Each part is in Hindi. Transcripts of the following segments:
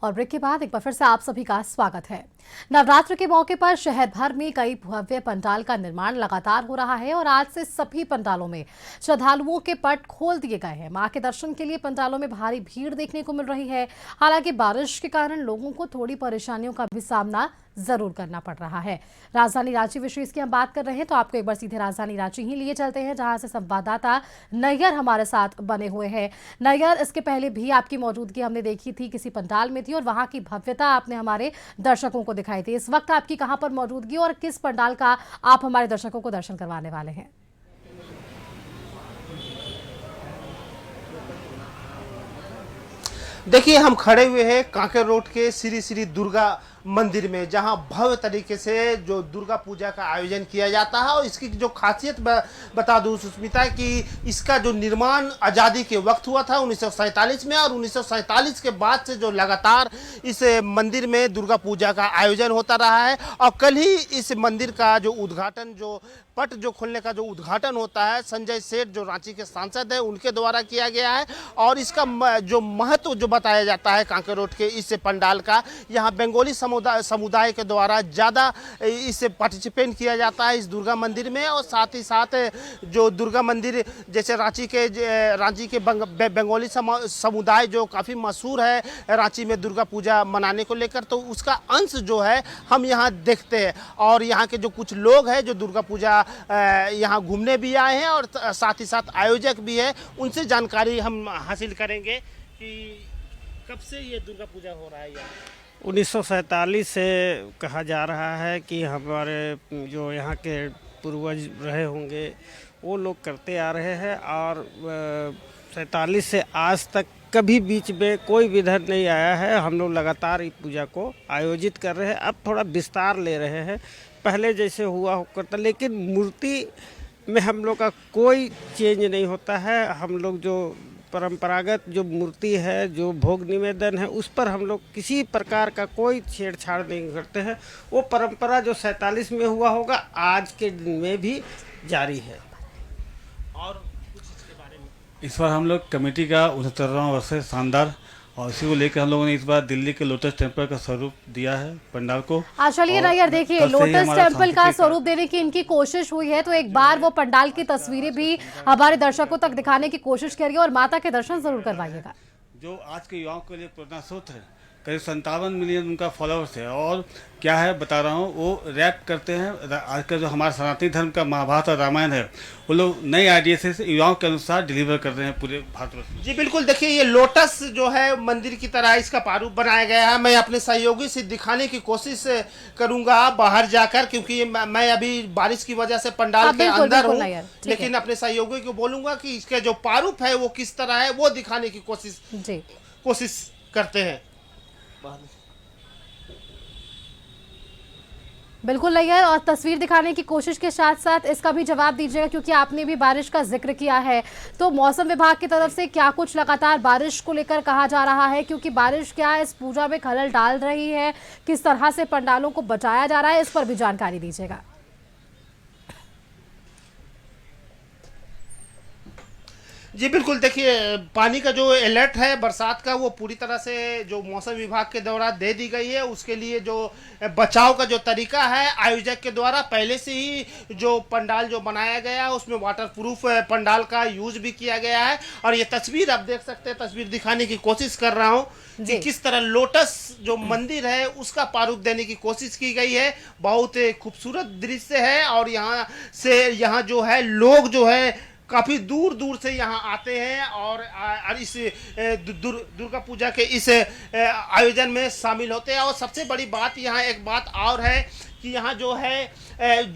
और ब्रेक के बाद एक बार फिर से आप सभी का स्वागत है। नवरात्र के मौके पर शहर भर में कई भव्य पंडाल का निर्माण लगातार हो रहा है और आज से सभी पंडालों में श्रद्धालुओं के पट खोल दिए गए हैं। मां के दर्शन के लिए पंडालों में भारी भीड़ देखने को मिल रही है। हालांकि बारिश के कारण लोगों को थोड़ी परेशानियों का भी सामना जरूर करना पड़ रहा है। राजधानी रांची विशेष की हम बात कर रहे हैं तो आपको एक बार सीधे राजधानी रांची ही लिए चलते हैं, जहां से संवाददाता नैयर हमारे साथ बने हुए हैं। नैयर, इसके पहले भी आपकी मौजूदगी हमने देखी थी, किसी पंडाल में थी और वहां की भव्यता आपने हमारे दर्शकों को दिखाई थी। इस वक्त आपकी कहां पर मौजूदगी और किस पंडाल का आप हमारे दर्शकों को दर्शन करवाने वाले हैं? देखिए, हम खड़े हुए हैं कांकेर रोड के श्री श्री दुर्गा मंदिर में, जहां भव्य तरीके से जो दुर्गा पूजा का आयोजन किया जाता है। और इसकी जो खासियत बता दूं सुष्मिता, कि इसका जो निर्माण आज़ादी के वक्त हुआ था 1947 में, और 1947 के बाद से जो लगातार इस मंदिर में दुर्गा पूजा का आयोजन होता रहा है। और कल ही इस मंदिर का जो उद्घाटन, जो पट जो खोलने का जो उद्घाटन होता है, संजय सेठ जो रांची के सांसद हैं उनके द्वारा किया गया है। और इसका जो महत्व जो बताया जाता है कांकेर रोड के इस पंडाल का, यहाँ बंगाली समुदाय के द्वारा ज़्यादा इसे पार्टिसिपेट किया जाता है इस दुर्गा मंदिर में। और साथ ही साथ जो दुर्गा मंदिर, जैसे रांची के बंगाली समुदाय जो काफ़ी मशहूर है रांची में दुर्गा पूजा मनाने को लेकर, तो उसका अंश जो है हम यहाँ देखते हैं। और यहाँ के जो कुछ लोग हैं जो दुर्गा पूजा यहाँ घूमने भी आए हैं और साथ ही साथ आयोजक भी है, उनसे जानकारी हम हासिल करेंगे कि कब से ये दुर्गा पूजा हो रहा है यहाँ। 1947 से कहा जा रहा है कि हमारे जो यहाँ के पूर्वज रहे होंगे वो लोग करते आ रहे हैं। और 47 से आज तक कभी बीच में कोई विघ्न नहीं आया है। हम लोग लगातार इस पूजा को आयोजित कर रहे हैं। अब थोड़ा विस्तार ले रहे हैं, पहले जैसे हुआ करता, लेकिन मूर्ति में हम लोग का कोई चेंज नहीं होता है। हम लोग जो परंपरागत जो मूर्ति है, जो भोग निवेदन है, उस पर हम लोग किसी प्रकार का कोई छेड़छाड़ नहीं करते हैं। वो परंपरा जो 47 में हुआ होगा आज के दिन में भी जारी है। और कुछ इसके बारे में इस बार हम लोग कमेटी का 69वां वर्ष है, शानदार, और इसी को लेकर हम लोगों ने इस बार दिल्ली के लोटस टेम्पल का स्वरूप दिया है पंडाल को। चलिए नैयर, देखिए लोटस टेम्पल का स्वरूप देने की इनकी कोशिश हुई है, तो एक बार वो पंडाल की तस्वीरें भी हमारे दर्शकों तक दिखाने की कोशिश करिए और माता के दर्शन जरूर करवाइएगा। जो आज के युवाओं के लिए प्रेरणा स्रोत है, करीब 57 मिलियन उनका फॉलोअर्स है। और क्या है बता रहा हूँ, वो रैप करते हैं। आज का जो हमारा सनातनी धर्म का महाभारत और रामायण है, वो लोग नए आइडिया से युवाओं के अनुसार डिलीवर कर रहे हैं पूरे भारतवर्ष में। जी बिल्कुल, देखिए ये लोटस जो है मंदिर की तरह इसका प्रारूप बनाया गया है। मैं अपने सहयोगी से दिखाने की कोशिश करूंगा बाहर जाकर, क्योंकि मैं अभी बारिश की वजह से पंडाल के अंदर हूँ, लेकिन अपने सहयोगी को बोलूंगा कि इसका जो प्रारूप है वो किस तरह है वो दिखाने की कोशिश करते हैं। बिल्कुल नैयर, और तस्वीर दिखाने की कोशिश के साथ साथ इसका भी जवाब दीजिएगा, क्योंकि आपने भी बारिश का जिक्र किया है, तो मौसम विभाग की तरफ से क्या कुछ लगातार बारिश को लेकर कहा जा रहा है, क्योंकि बारिश क्या इस पूजा में खलल डाल रही है, किस तरह से पंडालों को बचाया जा रहा है, इस पर भी जानकारी दीजिएगा। जी बिल्कुल, देखिए पानी का जो अलर्ट है बरसात का, वो पूरी तरह से जो मौसम विभाग के द्वारा दे दी गई है। उसके लिए जो बचाव का जो तरीका है आयोजक के द्वारा पहले से ही जो पंडाल जो बनाया गया है उसमें वाटरप्रूफ पंडाल का यूज भी किया गया है। और ये तस्वीर आप देख सकते हैं, तस्वीर दिखाने की कोशिश कर रहा हूँ कि किस तरह लोटस जो मंदिर है उसका प्रारूप देने की कोशिश की गई है। बहुत खूबसूरत दृश्य है। और यहाँ जो है लोग जो है काफ़ी दूर दूर से यहाँ आते हैं और इस दुर्गा पूजा के इस आयोजन में शामिल होते हैं। और सबसे बड़ी बात यहाँ एक बात और है कि यहाँ जो है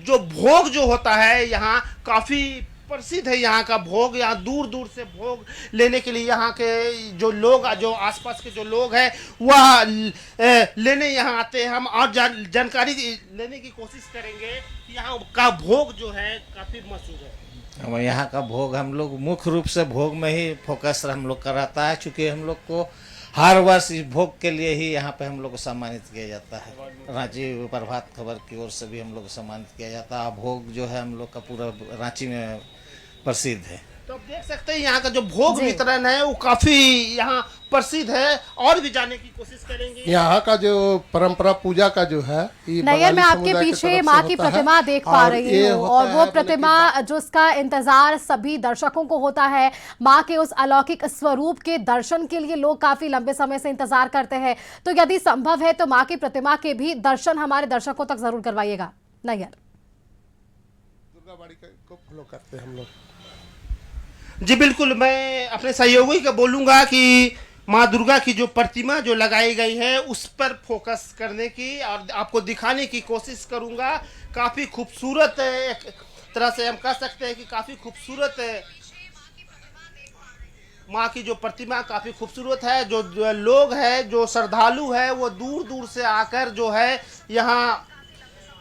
जो भोग जो होता है यहाँ काफ़ी प्रसिद्ध है। यहाँ का भोग, यहाँ दूर दूर से भोग लेने के लिए यहाँ के जो लोग, जो आसपास के जो लोग हैं वह लेने यहाँ आते हैं। हम और जानकारी लेने की कोशिश करेंगे कि यहाँ का भोग जो है काफ़ी मशहूर है। हम यहाँ का भोग, हम लोग मुख्य रूप से भोग में ही फोकस हम लोग कराता है, क्योंकि हम लोग को हर वर्ष इस भोग के लिए ही यहाँ पे हम लोग को सम्मानित किया जाता है। रांची प्रभात खबर की ओर से भी हम लोग को सम्मानित किया जाता है। भोग जो है हम लोग का पूरा रांची में प्रसिद्ध है। तो आप देख सकते हैं यहाँ का जो भोग जी। वितरण है वो काफी यहाँ प्रसिद्ध है, और भी जाने की कोशिश करेंगे। यहाँ का जो परंपरा पूजा का जो है ये नैयर, मैं बंगाली आपके समुदाय की पीछे तरफ से माँ की होता है। प्रतिमा देख पा और रही ये हूँ, होता और है वो मतलब कि प्रतिमा जिसका इंतजार सभी दर्शकों को होता है, माँ के उस अलौकिक स्वरूप के दर्शन के लिए लोग काफी लंबे समय से इंतजार करते हैं। तो यदि संभव है तो माँ की प्रतिमा के भी दर्शन हमारे दर्शकों तक जरूर करवाइएगा। नैयर, दुर्गा बाड़ी को फॉलो करते हैं हम लोग। जी बिल्कुल, मैं अपने सहयोगी को बोलूंगा कि माँ दुर्गा की जो प्रतिमा जो लगाई गई है उस पर फोकस करने की और आपको दिखाने की कोशिश करूंगा। काफी खूबसूरत है, एक तरह से हम कह सकते हैं कि काफी खूबसूरत है। माँ की जो प्रतिमा काफी खूबसूरत है। जो लोग हैं, जो श्रद्धालु है, वो दूर दूर से आकर जो है यहाँ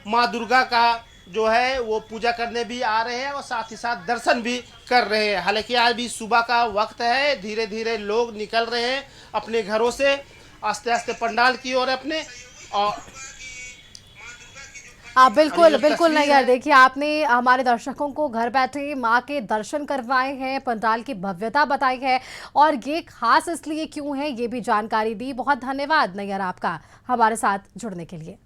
माँ दुर्गा का जो है वो पूजा करने भी आ रहे हैं और साथ ही साथ दर्शन भी कर रहे हैं। हालांकि आज भी सुबह का वक्त है, धीरे धीरे लोग निकल रहे हैं अपने घरों से आस्ते आस्ते पंडाल की ओर अपने। और आप बिल्कुल और ये बिल्कुल तस्वीर नैयर, है। देखिए आपने हमारे दर्शकों को घर बैठे माँ के दर्शन करवाए हैं, पंडाल की भव्यता बताई है, और ये खास इसलिए क्यों है ये भी जानकारी दी। बहुत धन्यवाद नैयर आपका हमारे साथ जुड़ने के लिए।